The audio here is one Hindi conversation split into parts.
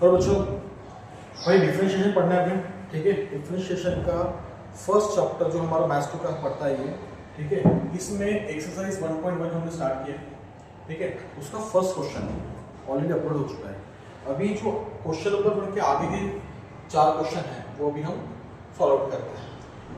और बच्चों भाई डिफरेंशिएशन पढ़ना है हमें, ठीक है। डिफरेंशिएशन का फर्स्ट चैप्टर जो हमारा मैथ्स 2 का पढ़ता है ये, ठीक है। इसमें एक्सरसाइज 1.1 हमने स्टार्ट किया, ठीक है। उसका फर्स्ट क्वेश्चन ऑलरेडी अपलोड हो चुका है। अभी जो क्वेश्चन नंबर बढ़ के आगे के 4 क्वेश्चन हैं वो अभी हम सॉल्व आउट करते हैं,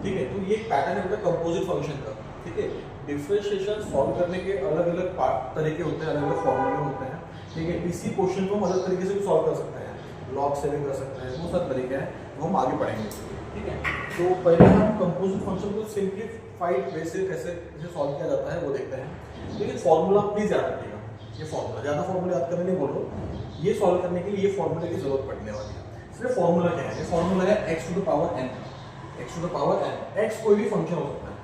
ठीक है। तो ये एक पैटर्न है बेटा कंपोजिट फंक्शन का, ठीक है। डिफरेंशिएशन सॉल्व करने के अलग अलग तरीके होते हैं, अलग अलग फॉर्मूले होते हैं, ठीक है। इसी क्वेश्चन को हम अलग तरीके से भी सॉल्व कर सकते हैं, लॉग से भी कर सकते हैं, बहुत सारे तरीके हैं वो हम आगे पढ़ेंगे, ठीक है। तो पहले हम कंपोजिट फंक्शन को सिंप्लीफाइड वे से कैसे सॉल्व किया जाता है वो देखते हैं। लेकिन फॉर्मूला प्लीज याद रखिएगा, ये फॉर्मूला ज़्यादा फॉर्मूला याद करने नहीं बोल रहा, ये सॉल्व करने के लिए ये फॉर्मूले की जरूरत पड़ने वाली है। इसलिए फॉर्मूला क्या है, ये फॉर्मूला है x to the power n, x to the power n। x कोई भी फंक्शन हो सकता है,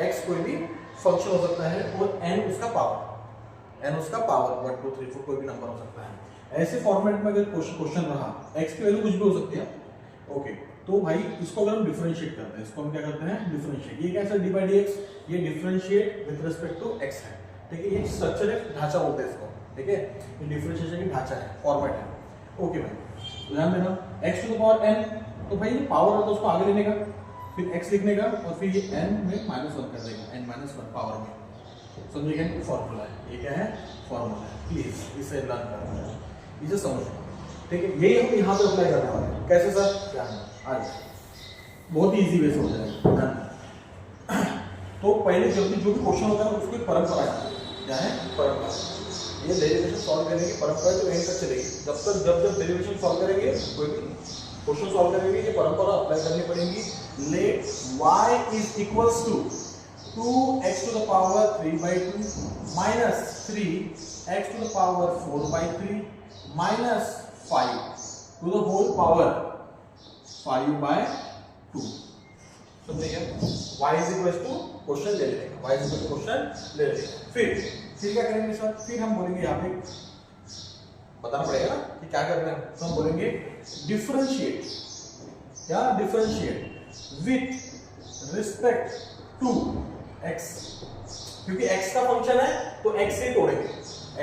x कोई भी फंक्शन हो सकता है और n उसका पावर, n उसका पावर 1 2 3 4 कोई भी नंबर हो सकता है। ऐसे फॉर्मेट में अगर क्वेश्चन रहा x की वैल्यू कुछ भी हो सकती है, ओके, तो भाई इसको अगर हम डिफरेंशिएट करते हैं, इसको हम क्या करते हैं डिफरेंशिएट। ये कैसे dy dx, ये differentiate with respect to x है, ठीक है। ये स्ट्रक्चर है, ढांचा बोलते हैं इसको, ठीक है। ये डिफरेंशिएशन की ढांचा है, फॉर्मेट है, ओके भाई। ध्यान देना x to the power n, तो भाई ये पावर है तो उसको आगे लेने का, फिर x लिखने का और फिर ये n में -1 कर देगा, n -1 पावर में, समझिएगा। ये फॉर्मूला है, ये क्या है फॉर्मूला है, प्लीज इसे लर्न करना है, इसे समझो, ठीक है। यही हम यहाँ पे अप्लाई करने वाले हैं। कैसे सर, क्या आगे बहुत ही इजी वे से हो जाएगा। तो पहले जल्दी जो भी क्वेश्चन होता है उसको एक परंपरा है, क्या है परंपरा। ये डेरिवेशन सॉल्व करने की परंपरा जो एंड तक चलेगी, जब डेरिवेशन सॉल्व करेंगे, कोई भी क्वेश्चन सॉल्व करेंगे, ये परंपरा अप्लाई करनी पड़ेगी। Let y is equals to 2x to the power 3/2 minus 3x to the power 4/3 minus 5 to the whole power 5/2, समझिए। y is equals to question ले लेंगे, y is equal to question ले लेंगे। फिर क्या करेंगे सर, फिर हम बोलेंगे यहाँ पे बताना पड़ेगा ना कि क्या करना है। तो हम बोलेंगे डिफरेंशिएट, क्या differentiate with respect to x, क्योंकि x का फंक्शन है तो x से ही तोड़ेंगे,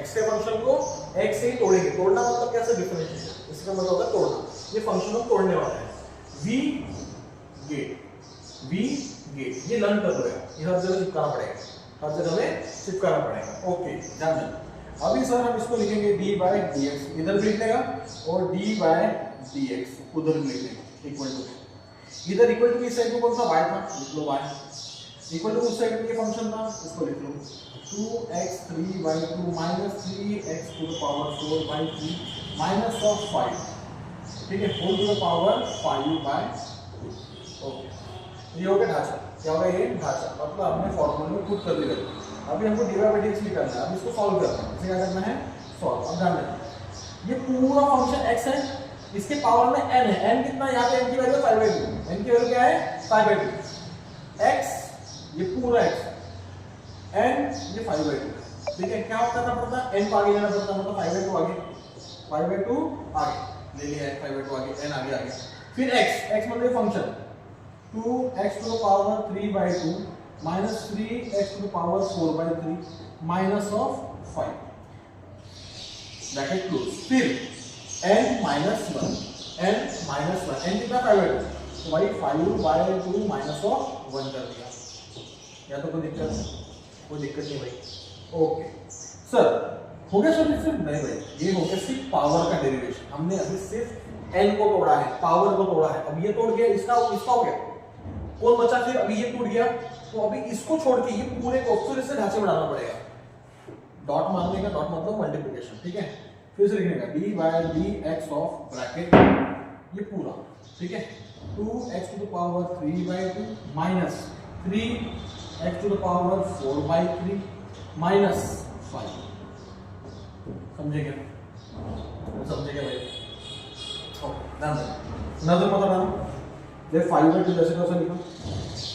x के फंक्शन को x से ही तोड़ेंगे। तोड़ना मतलब कैसे डिफरेंशिएशन, इसका मतलब होता है तोड़ना। ये फंक्शन हम तोड़ने वाले हैं। v गेट ये लर्न कर लो यार, ये हर जगह चिपकाना पड़ेगा, हर जगह में चिपकाना पड़ेगा, ओके ध्यान देना। अभी सर हम इसको लिखेंगे d/dx, इधर भी लिख लेगा, और d/dx उधर भी लिख लेगा, इक्वल टू। इधर इक्वल टू की साइड में कौन सा y था, लिख लो y। इक्वल टू उस साइड में ये फंक्शन था, उसको लिख लो 2x 3/2 minus 3x to the power 4/3 minus of 5, ठीक है, whole to the power 5/2, okay. ये हो गया ढांचा, क्या होगा ये ढांचा, मतलब हमने फॉर्मूले में पुट कर दिया। अभी हमको dy/dx निकालना है, अब इसको सॉल्व करना है। इसे क्या करना है सॉल्व। अब ध्यान देना ये पूरा फंक्शन x है, इसके पावर में n है, n कितना, यहाँ पे n की वैल्यू 5/2, n की वैल्यू क्या है 5/2, x ये पूरा x, n ये 5/2, ठीक है। क्या करना पड़ता है, n को आगे लेना पड़ता है, मतलब 5/2 आगे, 5/2 आगे ले लिया है, 5/2 आगे, n आगे आ गया। फिर x मतलब function 2x to the power 3/2 minus 3x to the power 4/3 minus of 5, bracket close. फिर n माइनस 1, n कितना 5/2, तो भाई 5/2 माइनस ऑफ 1 कर दिया। या तो कोई दिक्कत नहीं भाई, ओके सर हो गया सर। सिर्फ नहीं भाई, ये हो गया सिर्फ पावर का डेरिवेशन। हमने अभी सिर्फ n को तोड़ा है, पावर को तोड़ा है। अब ये तोड़ गया, इसका हो गया, कौन बचा फिर, अभी ये टूट गया, तो अभी इसको छोड़ के ये पूरे को फिर से ढांचे में डालना पड़ेगा। डॉट मारने का, डॉट मतलब मल्टीप्लिकेशन, ठीक है। फिर से लिखने का d/dx ऑफ ब्रैकेट ये पूरा, ठीक है, 2x to the power 3/2 minus 3x to the power 4/3 minus 5, समझे क्या भाई, ध्यान देना, नजर मत हटाना। ये 5/2 जैसे कैसा लिखा,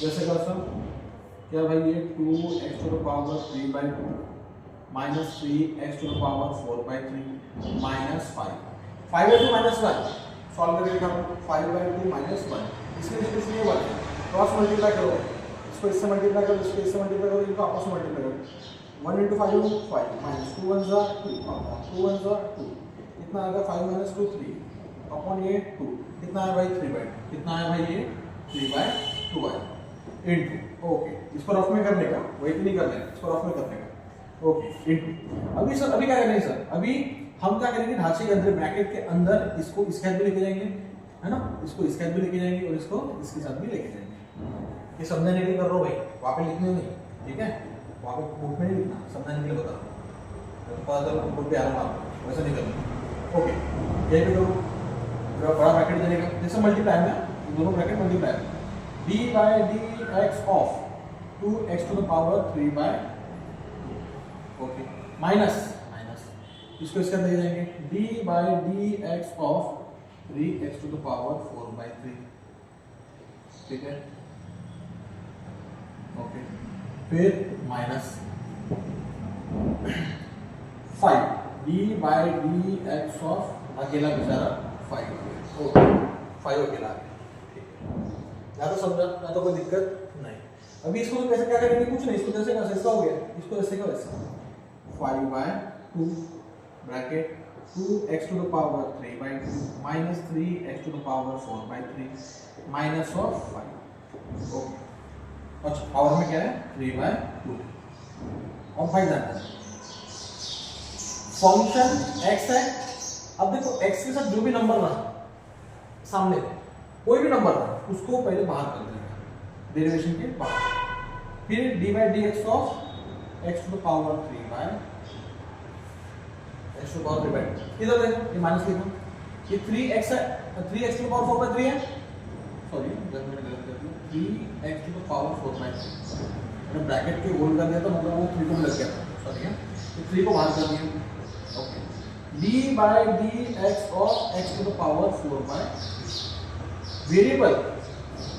जैसे कैसा, क्या भाई ये 2x to the power 3/2 minus 3x to the power 4/3 minus 5, 5/2 minus 1 solve करके लिखा 5/2 माइनस 1, इसमें कुछ नहीं हुआ, क्रॉस मल्टीप्लाई करो, इसको इससे मल्टीप्लाई करो, इसको इससे मल्टीप्लाई करो, इनको आपस में मल्टीप्लाई करो, 1 × 5 5 माइनस 2 1 2 2 1 2, कितना आएगा 5 माइनस 2 3 अपॉन ये 2 कितना है भाई 3/2 कितना है भाई ये 3/2 है इनटू ओके इसको रफ में करने का वही तो नहीं करना है इसको रफ में करने का ओके इनटू अभी सर अभी क्या करेंगे सर अभी हम क्या करेंगे ढांचे के अंदर ब्रैकेट के अंदर इसको इसके साथ भी लेके जाएंगे है ना इसको इसके साथ भी लेके जाएंगे और इसको इसके साथ भी लेके जाएंगे ये समझाने के लिए कर रहा हूँ भाई वहाँ पे लिखने नहीं ठीक है वहाँ पे बुक में नहीं लिखना समझाने के लिए बता रहा हूँ तो पता चलो बुक पे आ रहा हूँ वैसा नहीं करना ओके यही पे करो बड़ा ब्रैकेट देने का जैसे मल्टीप्लाई में दोनों bracket multiply d by d x of 2x to the power 3 by okay minus इसको इसके अंदर ले जाएंगे d by d x of 3x to the power 4 by 3 ठीक है ओके फिर minus 5 d by d x of अकेला बेचारा 5 ओके 5 अकेला या तो समझा ना तो कोई दिक्कत नहीं अभी इसको कैसे क्या करेंगे कुछ नहीं इसको जैसे ऐसा हो गया इसको ऐसे का वैसा 5 by 2 bracket 2x to the power 3 by 2 minus 3x to the power 4 by 3 minus of 5 okay अच्छा पावर में क्या है 3 by 2 और 5 जानते हैं फंक्शन x है अब देखो x के साथ जो भी नंबर रहा सामने कोई भी नंबर रहा उसको पहले बाहर कर देंगे डेरिवेशन के बाहर फिर d by dx of x to the power 3 by x to the power 3 by इधर देखो ये माइनस लिखो ये 3x है 3x to the power 4 by 3 है सॉरी जब मैंने गलत कर दिया 3x to the power 4 by 3 मैंने ब्रैकेट के होल कर दिया तो मतलब वो 3 को लग गया सॉरी है तो 3 को बाहर कर दिया okay d by dx of x to the power 4 by variable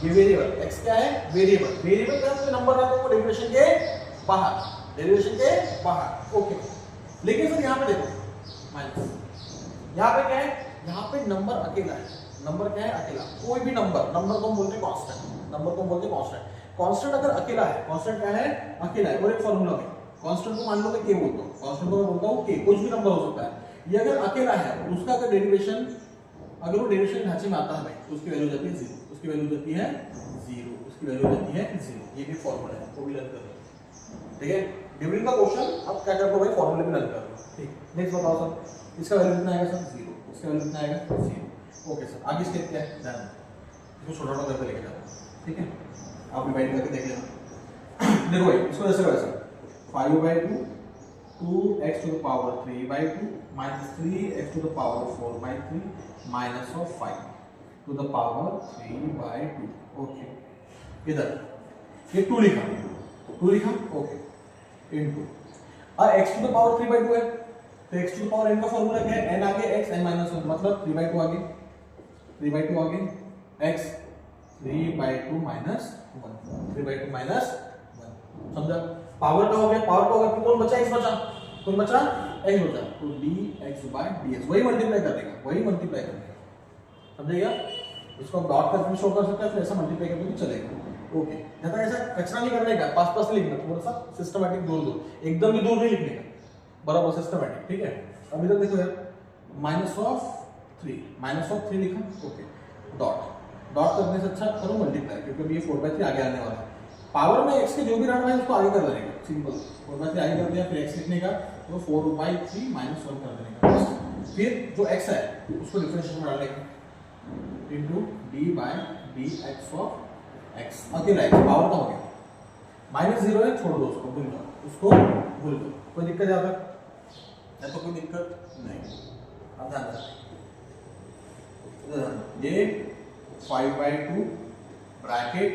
ये वेरिएबल x क्या है वेरिएबल का जो नंबर आता है वो डेरिवेशन के बाहर ओके लेकिन सर यहाँ पे देखो माइनस यहाँ पे क्या है यहाँ पे नंबर अकेला है नंबर क्या है अकेला कोई भी नंबर को हम बोलते हैं कांस्टेंट कांस्टेंट अगर अकेला है कांस्टेंट क्या है अकेला है और एक फार्मूला में कांस्टेंट को मान लो मैं k बोलता हूँ कांस्टेंट को मैं बोलता हूँ k कुछ भी नंबर हो सकता है ये अगर अकेला है उसका अगर डेरिवेशन अगर वो डेरिवेशन ढांचे में आता है भाई तो उसकी वैल्यू जाती है 0 उसकी वैल्यू जाती है 0 ये भी फार्मूला है वो भी लर्न कर लो ठीक है ड्यूरिंग का क्वेश्चन अब क्या करते हो भाई फार्मूले में लर्न कर लो ठीक नेक्स्ट बताओ सर इसका वैल्यू कितना आएगा सर 0 इसका वैल्यू कितना आएगा 0 ओके सर आगे स्टेप क्या है डन इसको छोटा करके लेके जाओ ठीक है आप डिवाइड करके देख लेना देखो भाई इसको ऐसे वैसे 5/2 2x to the power 3/2 minus 3x to the power 4/3 minus of 5 to the power 3/2 okay इधर ये 2 लिखा ओके इनटू और x to the power 3/2 है तो x to the power n का फार्मूला क्या है n आगे x n minus 1 मतलब 3/2 आगे x 3/2 minus 1 3/2 minus 1 समझा पावर का हो गया फिर कौन बचा x बचा x बचा तो dx/dx वही मल्टीप्लाई कर देगा समझेगा इसको हम डॉट करके शो कर सकते हैं फिर ऐसा मल्टीप्लाई करके भी चलेगा ओके ज्यादा ऐसा कचरा नहीं करने का पास लिखना थोड़ा सा सिस्टमैटिक दूर एकदम भी दूर नहीं लिखने का बराबर सिस्टमैटिक ठीक है अब इधर देखो यार -3 लिखा ओके डॉट करने से अच्छा करो मल्टीप्लाई क्योंकि अभी ये 4/3 आगे आने वाला है पावर में x के जो भी रहना है उसको आगे कर देने का सिंपल 4/3 आगे कर दिया फिर x लिखने का तो 4/3 -1 कर देने का फिर जो x है उसको डिफरेंशिएशन में डालने का into d by dx of x अकेला x पावर का हो गया -0 है छोड़ दो उसको भूल दो कोई दिक्कत है या तो कोई दिक्कत नहीं अब ध्यान ये 5/2 bracket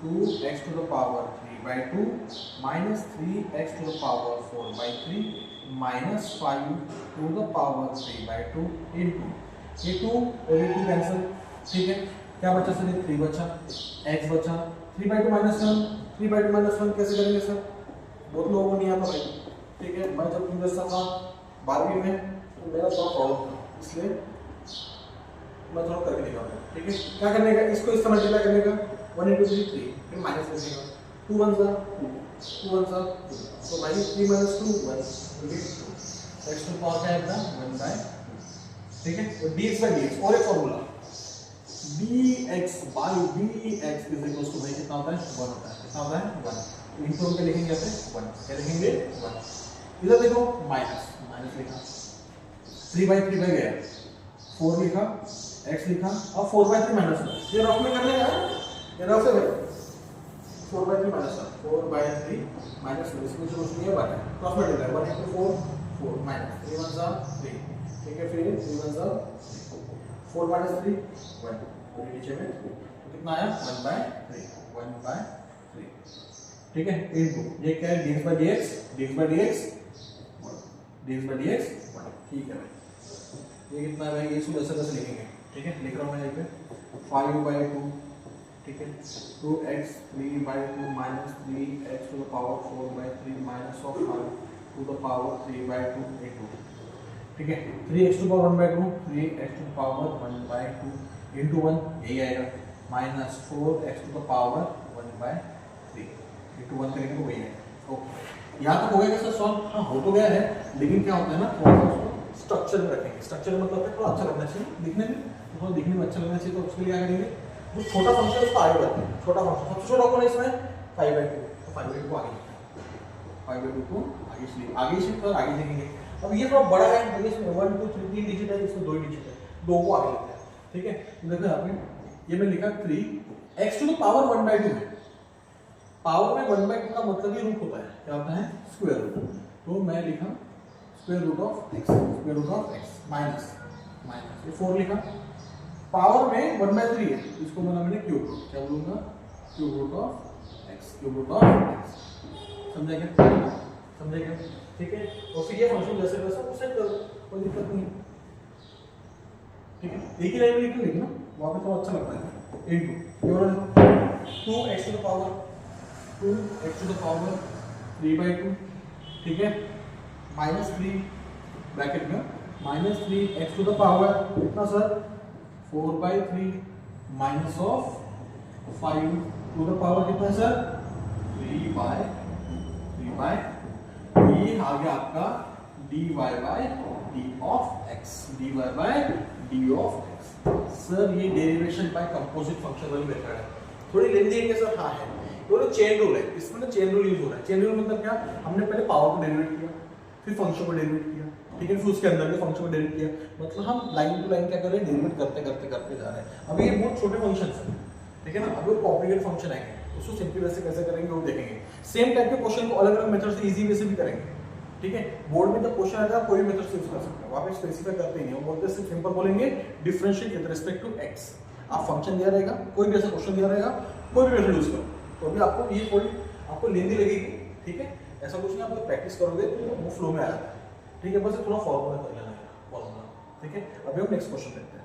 2x to the power 3/2 minus 3x to the power 4/3 minus 5 to the power 3/2 into ये 2 और ये 2 कैंसिल ठीक है क्या बचा सर ये 3 बचा x बचा 3/2 -1 कैसे करेंगे सर बहुत लोगों को नहीं आता भाई ठीक है मैं जब तुम जैसा था 12वीं में तो मेरा थोड़ा प्रॉब्लम था इसलिए मैं थोड़ा करके दिखाऊंगा ठीक है क्या करने का इसको इससे मल्टीप्लाई करने का 1 into 3 3 फिर माइनस करने का 2 1 2 1 तो -3 - 2 1 x to the power क्या है अपना 1/2 ठीक है। तो dx by dx और एक formula dx by dx is equal to भाई कितना होता है 1 होता है। कितना होता है 1। इनको हम क्या लिखेंगे यहाँ पे 1 क्या लिखेंगे 1। इधर देखो माइनस माइनस लिखा 3 by 3 गया 4 लिखा x लिखा और 4 by 3 माइनस 1 ये रफ में कर लेगा ये रफ है 4 by 3 माइनस 1 4 by 3 माइनस 1 इसमें कुछ नहीं है 1 है क्रॉस मल्टीप्लाई 1 into 4 4 माइनस 3 1 3 ठीक है फिर 3 1 4 minus 3 1 और नीचे में तो कितना आया 1 by 3 ठीक है इनटू ये क्या है dx by dx 1 dx by dx 1 ठीक है भाई ये कितना है भाई ये इसको ऐसे कैसे लिखेंगे ठीक है लिख रहा हूं मैं यहाँ पे 5 by 2 ठीक है 2x 3 by 2 minus 3x to the power 4 by 3 minus of 5 to the power 3 by 2 into ठीक है 3x to the power 1 by 2 3x to the power 1 by 2 into 1 यही आएगा minus 4x to the power 1 by 3 into 1 करेंगे तो वही आएगा। ओके यहाँ तक हो गया सर सॉल्व। हाँ हो तो गया है लेकिन क्या होता है ना थोड़ा सा उसको स्ट्रक्चर में रखेंगे। स्ट्रक्चर मतलब है थोड़ा अच्छा लगना चाहिए दिखने में थोड़ा दिखने में अच्छा लगना चाहिए तो उसके लिए क्या करेंगे जो छोटा फंक्शन है उसको आगे बढ़ाते हैं। छोटा फंक्शन सबसे छोटा कौन है इसमें 5 by 2 तो 5 by 2 को आगे 5 by 2 को आगे शिफ्ट कर आगे लिखेंगे। अब ये थोड़ा बड़ा है तो इसमें 1 2 3 3 डिजिट है इसमें 2 डिजिट है 2 को आगे लेते हैं ठीक है। देखो यहाँ पे ये मैं लिखा 3 x to the power 1 by 2 है। पावर में 1 by 2 का मतलब ही रूट होता है क्या होता है स्क्वायर रूट तो मैं लिखा square root of x minus minus ये 4 लिखा पावर में 1 by 3 है इसको मैंने क्यूब रूट क्या बोलूंगा क्यूब रूट ऑफ x समझा क्या ठीक है। और फिर ये फंक्शन जैसे वैसा उसे कोई दिक्कत नहीं ठीक है। एक ही लाइन में लिख लेंगे ना वहां पे तो अच्छा लगता है into 2x to the power 3 by 2 ठीक है माइनस 3 ब्रैकेट में minus 3x to the power कितना sir 4 by 3 minus of 5 to the power कितना है सर 3 by ये आ गया आपका dy by d of x sir ये डेरिवेशन बाय कंपोजिट फंक्शन वाली मेथड है थोड़ी लेंदी है सर। हाँ है तो चेन रूल है इसमें ना चेन रूल यूज हो रहा है। चेन रूल मतलब क्या हमने पहले पावर को डेरिवेट किया फिर फंक्शन को डेरिवेट किया ठीक है फिर उसके अंदर के फंक्शन को डेरिवेट किया मतलब हम लाइन टू लाइन क्या कर रहे हैं डेरिवेट करते जा रहे हैं। अभी ये बहुत छोटे फंक्शन है ठीक है ना अभी वो कॉम्प्लिकेटेड फंक्शन आएंगे उसको सिंपली वैसे कैसे करेंगे वो देखेंगे। सेम टाइप के क्वेश्चन को अलग अलग मेथड से इजी वे से भी करेंगे ठीक है। बोर्ड में जब क्वेश्चन आएगा कोई मेथड से यूज कर सकते हैं वहां पे स्पेसिफाई करते ही नहीं वो बोलते हैं सिंपल बोलेंगे differentiate with respect to x आप फंक्शन दिया रहेगा कोई भी ऐसा क्वेश्चन दिया रहेगा कोई भी मेथड यूज करो तो अभी आपको ये थोड़ी आपको लेंदी लगेगी ठीक है। ऐसा कुछ नहीं आप प्रैक्टिस करोगे तो वो फ्लो में आ जाता है ठीक है। बस थोड़ा फॉर्मूला कर लेना है फॉर्मूला ठीक है। अभी हम नेक्स्ट क्वेश्चन देखते हैं।